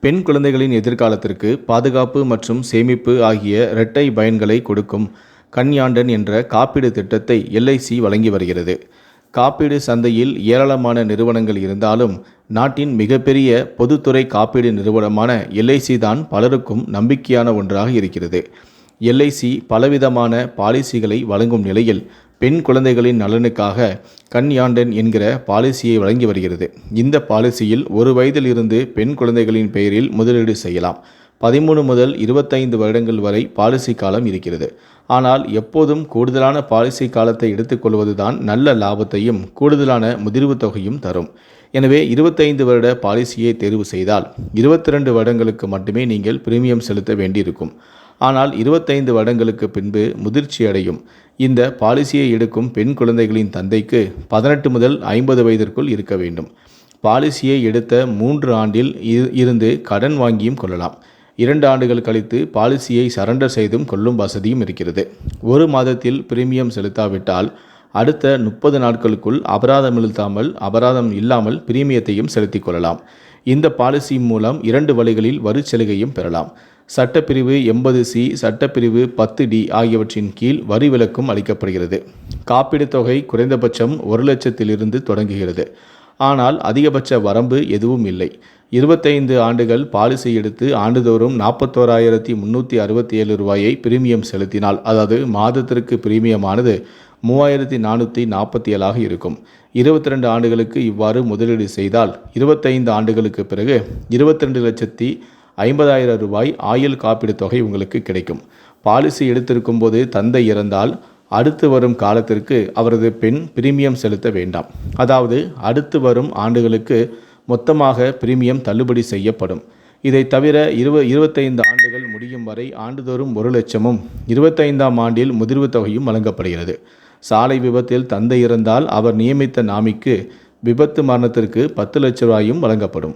பெண் குழந்தைகளின் எதிர்காலத்திற்கு பாதுகாப்பு மற்றும் சேமிப்பு ஆகிய இரட்டை பயன்களை கொடுக்கும் கன்யாண்டன் என்ற காப்பீடு திட்டத்தை எல்ஐசி வழங்கி வருகிறது. காப்பீடு சந்தையில் ஏராளமான நிறுவனங்கள் இருந்தாலும் நாட்டின் மிகப்பெரிய பொதுத்துறை காப்பீடு நிறுவனமான எல்ஐசி தான் பலருக்கும் நம்பிக்கையான ஒன்றாக இருக்கிறது. எல்ஐசி பலவிதமான பாலிசிகளை வழங்கும் நிலையில் பெண் குழந்தைகளின் நலனுக்காக கன்யாண்டன் என்கிற பாலிசியை வழங்கி வருகிறது. இந்த பாலிசியில் 1 வயதில் இருந்து பெண் குழந்தைகளின் பெயரில் முதலீடு செய்யலாம். 13 முதல் 25 வருடங்கள் வரை பாலிசி காலம் இருக்கிறது. ஆனால் எப்போதும் கூடுதலான பாலிசி காலத்தை எடுத்துக்கொள்வதுதான் நல்ல லாபத்தையும் கூடுதலான முதிர்வு தொகையும் தரும். எனவே 25 வருட பாலிசியை தேர்வு செய்தால் 22 வருடங்களுக்கு மட்டுமே நீங்கள் பிரீமியம் செலுத்த வேண்டியிருக்கும். ஆனால் 25 வருடங்களுக்கு பின்பு முதிர்ச்சி அடையும். இந்த பாலிசியை எடுக்கும் பெண் குழந்தைகளின் தந்தைக்கு 18 முதல் 50 வயதிற்குள் இருக்க வேண்டும். பாலிசியை எடுத்த 3 ஆண்டில் இருந்து கடன் வாங்கியும் கொள்ளலாம். 2 ஆண்டுகள் கழித்து பாலிசியை சரண்டர் செய்தும் கொள்ளும் வசதியும் இருக்கிறது. 1 மாதத்தில் பிரீமியம் செலுத்தாவிட்டால் அடுத்த 30 நாட்களுக்குள் அபராதம் இல்லாமல் பிரீமியத்தையும் செலுத்திக் கொள்ளலாம். இந்த பாலிசி மூலம் 2 வழிகளில் வரி சலுகையும் பெறலாம். சட்டப்பிரிவு 80C, சட்டப்பிரிவு 10D ஆகியவற்றின் கீழ் வரி விலக்கும் அளிக்கப்படுகிறது. காப்பீடு தொகை குறைந்தபட்சம் 1 லட்சத்திலிருந்து தொடங்குகிறது. ஆனால் அதிகபட்ச வரம்பு எதுவும் இல்லை. 25 ஆண்டுகள் பாலிசி எடுத்து ஆண்டுதோறும் 41,367 ரூபாயை பிரீமியம் செலுத்தினால், அதாவது மாதத்திற்கு பிரீமியமானது 3,447 இருக்கும். 22 ஆண்டுகளுக்கு இவ்வாறு முதலீடு செய்தால் 25 ஆண்டுகளுக்கு பிறகு 22,50,000 ரூபாய் ஆயுள் காப்பீடு தொகை உங்களுக்கு கிடைக்கும். பாலிசி எடுத்திருக்கும் போது தந்தை இறந்தால் அடுத்து வரும் காலத்திற்கு அவரது பெண் பிரீமியம் செலுத்த வேண்டாம். அதாவது அடுத்து வரும் ஆண்டுகளுக்கு மொத்தமாக பிரீமியம் தள்ளுபடி செய்யப்படும். இதை தவிர 25 ஆண்டுகள் முடியும் வரை ஆண்டுதோறும் 1 லட்சமும் 25ஆம் ஆண்டில் முதிர்வு தொகையும் வழங்கப்படுகிறது. சாலை விபத்தில் தந்தை இறந்தால் அவர் நியமித்த நாமிக்கு விபத்து மரணத்திற்கு 10 லட்சம் ரூபாயும் வழங்கப்படும்.